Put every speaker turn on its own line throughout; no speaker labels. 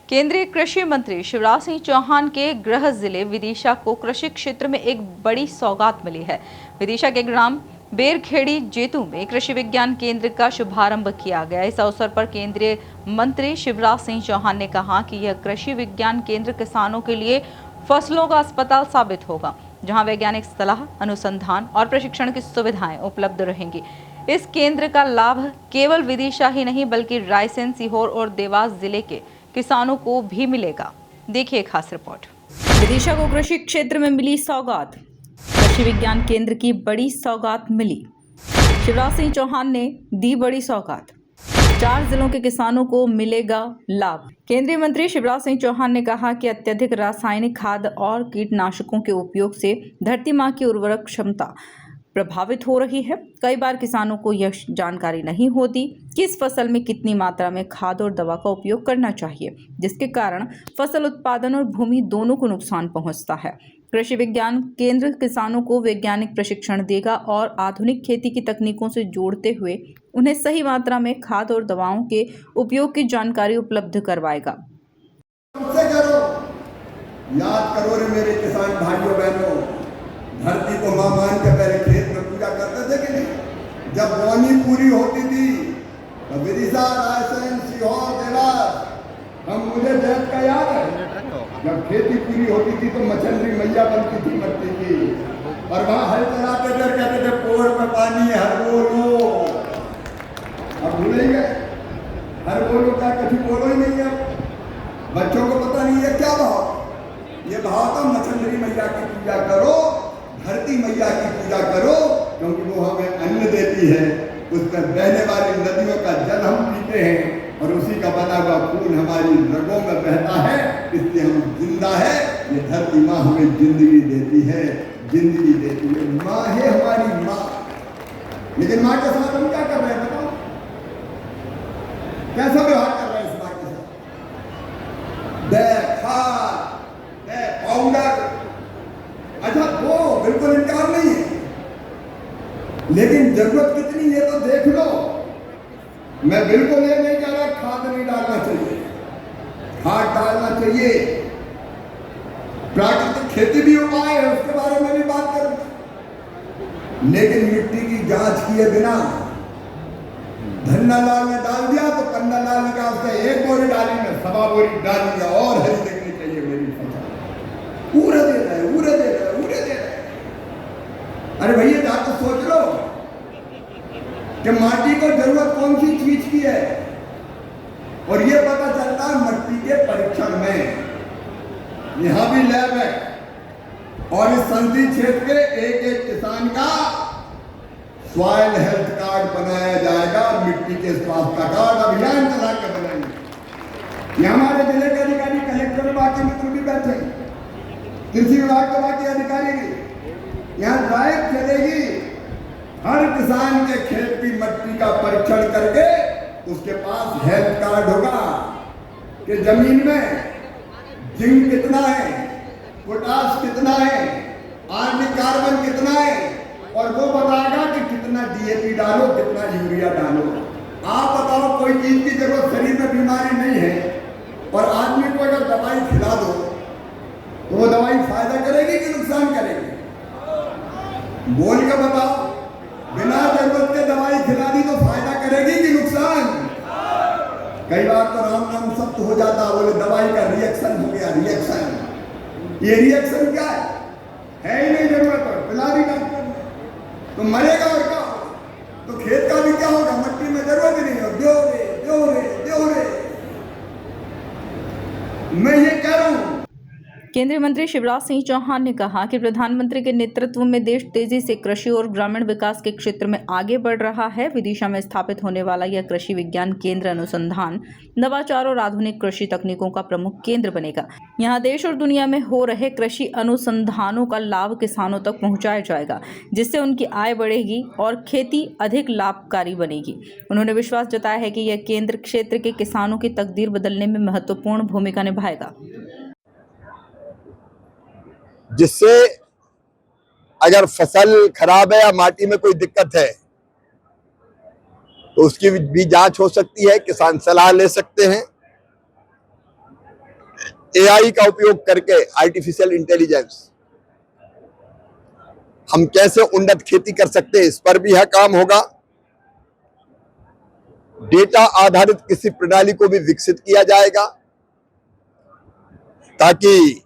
केंद्रीय कृषि मंत्री शिवराज सिंह चौहान के गृह जिले विदिशा को कृषि क्षेत्र में एक बड़ी सौगात मिली है। विदिशा के ग्राम बेरखेड़ी जेतू में कृषि विज्ञान केंद्र का शुभारंभ किया गया। इस अवसर पर केंद्रीय मंत्री शिवराज सिंह चौहान ने कहा कि यह कृषि विज्ञान केंद्र किसानों के लिए फसलों का अस्पताल साबित होगा, जहां वैज्ञानिक सलाह, अनुसंधान और प्रशिक्षण की सुविधाएं उपलब्ध रहेंगी। इस केंद्र का लाभ केवल विदिशा ही नहीं बल्कि रायसेन, सीहोर और देवास जिले के किसानों को भी मिलेगा। देखिए खास रिपोर्ट। विदिशा को कृषि क्षेत्र में मिली सौगात। कृषि विज्ञान केंद्र की बड़ी सौगात मिली। शिवराज सिंह चौहान ने दी बड़ी सौगात। 4 जिलों के किसानों को मिलेगा लाभ। केंद्रीय मंत्री शिवराज सिंह चौहान ने कहा कि अत्यधिक रासायनिक खाद और कीटनाशकों के उपयोग से धरती मां की उर्वरक क्षमता प्रभावित हो रही है। कई बार किसानों को यह जानकारी नहीं होती कि इस फसल में कितनी मात्रा में खाद और दवा का उपयोग करना चाहिए, जिसके कारण फसल उत्पादन और भूमि दोनों को नुकसान पहुंचता है। कृषि विज्ञान केंद्र किसानों को वैज्ञानिक प्रशिक्षण देगा और आधुनिक खेती की तकनीकों से जोड़ते हुए उन्हें सही मात्रा में खाद और दवाओं के उपयोग की जानकारी उपलब्ध करवाएगा।
याद करो रे मेरे किसान भाइयों बहनों, धरती को मां मान के पहले खेत में पूजा करते थे कि नहीं? जब बोनी पूरी होती थी तो विदिशा, रायसेन, सीहोर, देवास, हम मुझे देश का याद है, जब खेती पूरी होती थी तो मछली मैया बनती थी मट्टी की, और वहां हल चलाते थे, कहते थे पोर में पानी है, हर बोलो। अब भूल ही गए, हर बोलो का कभी बोलो ही नहीं है। बच्चों को पता नहीं है क्या भाव, ये भाव तो मछली मैया की पूजा करो, धरती मैया की पूजा करो, क्योंकि वो हमें अन्न देती है। उस पर बहने वाली नदियों का जल हम पीते हैं और उसी का बना हुआ खून हमारी रगों में बहता है, इसलिए हम जिंदा है। ये धरती माँ हमें जिंदगी देती है, जिंदगी देती है। माँ है हमारी माँ। लेकिन माँ के साथ हम क्या कर रहे हैं बताओ? कैसा व्यवहार कर रहे हैं इस माँ के साथ? खाद, पाउडर, अच्छा वो बिल्कुल इनकार नहीं है, लेकिन जरूरत कितनी है तो देख लो। मैं बिल्कुल ये नहीं कह रहा खाद नहीं डालना चाहिए, खाद डालना चाहिए। प्राकृतिक खेती भी उपाय है, उसके बारे में भी बात करूं, लेकिन मिट्टी की जांच किए बिना धन्ना लाल ने डाल दिया तो कन्ना लाल ने कहा उसने 1 बोरी डाली, में 1.25 बोरी डालूंगा और हरी दिखनी चाहिए मेरी फसल। पूरे दे रहे, पूरे दे रहे, पूरे दे रहे। अरे भैया जाकर सोच लो कि माटी को जरूरत कौन सी चीज की है, और ये पता चलता है मिट्टी के परीक्षण में। यहां भी लैब है और इस संसदीय क्षेत्र के एक किसान का सॉइल हेल्थ कार्ड बनाया जाएगा और मिट्टी के स्वास्थ्य का कार्ड अभियान चला के बनाएंगे। ये हमारे जिले के अधिकारी, कलेक्टर, बाकी मित्र भी बैठे, कृषि विभाग के बाकी अधिकारी भी। यहाँ ड्राइव चलेगी, हर किसान के खेत की मिट्टी का परीक्षण करके उसके पास हेल्थ कार्ड होगा कि जमीन में जिंक कितना है, पोटाश कितना है, आर्निक कार्बन कितना है, और वो बताएगा कि कितना डीएपी डालो, कितना यूरिया डालो। आप बताओ, कोई चीज की जरूरत, शरीर में बीमारी नहीं है और आदमी को अगर दवाई खिला दो तो वो दवाई फायदा करेगी कि नुकसान करेगी? बोल के बताओ, बिना जरूरत के दवाई खिला दी तो फायदा करेगी कि नुकसान? कई बार तो राम नाम सत्य हो जाता, बोले दवाई का रिएक्शन हो गया, रिएक्शन। ये रिएक्शन क्या है ही नहीं, जरूरत है पिला दी डॉक्टर ने तो मरेगा और क्या? तो खेत का भी क्या होगा? मिट्टी में जरूरत ही नहीं हो, दो रे। मैं ये कह रहा हूं।
केंद्रीय मंत्री शिवराज सिंह चौहान ने कहा कि प्रधानमंत्री के नेतृत्व में देश तेजी से कृषि और ग्रामीण विकास के क्षेत्र में आगे बढ़ रहा है। विदिशा में स्थापित होने वाला यह कृषि विज्ञान केंद्र अनुसंधान, नवाचार और आधुनिक कृषि तकनीकों का प्रमुख केंद्र बनेगा। यहां देश और दुनिया में हो रहे कृषि अनुसंधानों का लाभ किसानों तक पहुंचाया जाएगा, जिससे उनकी आय बढ़ेगी और खेती अधिक लाभकारी बनेगी। उन्होंने विश्वास जताया है कि यह केंद्र क्षेत्र के किसानों की तकदीर बदलने में महत्वपूर्ण भूमिका निभाएगा,
जिससे अगर फसल खराब है या माटी में कोई दिक्कत है तो उसकी भी जांच हो सकती है, किसान सलाह ले सकते हैं एआई का उपयोग करके, आर्टिफिशियल इंटेलिजेंस, हम कैसे उन्नत खेती कर सकते हैं, इस पर भी यह काम होगा। डेटा आधारित कृषि प्रणाली को भी विकसित किया जाएगा ताकि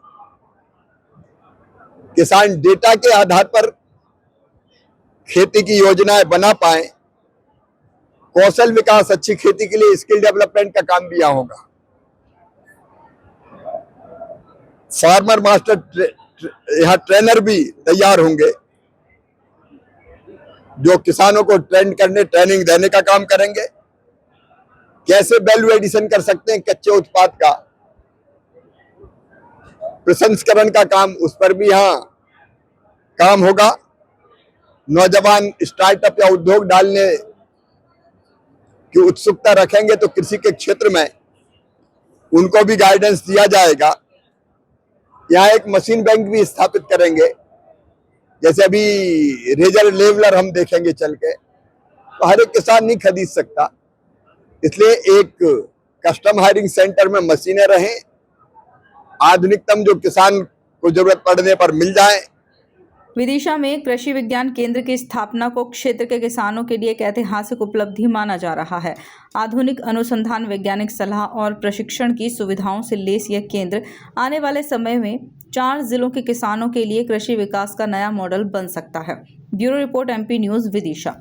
किसान डेटा के आधार पर खेती की योजनाएं बना पाए। कौशल विकास, अच्छी खेती के लिए स्किल डेवलपमेंट का काम भी यहाँ होगा। फार्मर मास्टर यहाँ ट्रेनर भी तैयार होंगे जो किसानों को ट्रेनिंग देने का काम करेंगे। कैसे वैल्यू एडिशन कर सकते हैं कच्चे उत्पाद का, प्रसंस्करण का काम, उस पर भी यहाँ काम होगा। नौजवान स्टार्टअप या उद्योग डालने की उत्सुकता रखेंगे तो कृषि के क्षेत्र में उनको भी गाइडेंस दिया जाएगा। यहाँ एक मशीन बैंक भी स्थापित करेंगे, जैसे अभी रेजर लेवलर हम देखेंगे चल के, तो हर एक किसान नहीं खरीद सकता, इसलिए एक कस्टम हायरिंग सेंटर में मशीनें रहें, आधुनिकतम जो किसान को जरूरत पड़ने पर मिल जाए।
विदिशा में कृषि विज्ञान केंद्र की स्थापना को क्षेत्र के किसानों के लिए एक ऐतिहासिक उपलब्धि माना जा रहा है। आधुनिक अनुसंधान, वैज्ञानिक सलाह और प्रशिक्षण की सुविधाओं से लैस यह केंद्र आने वाले समय में 4 जिलों के किसानों के लिए कृषि विकास का नया मॉडल बन सकता है। Bureau report, MP news, Vidisha.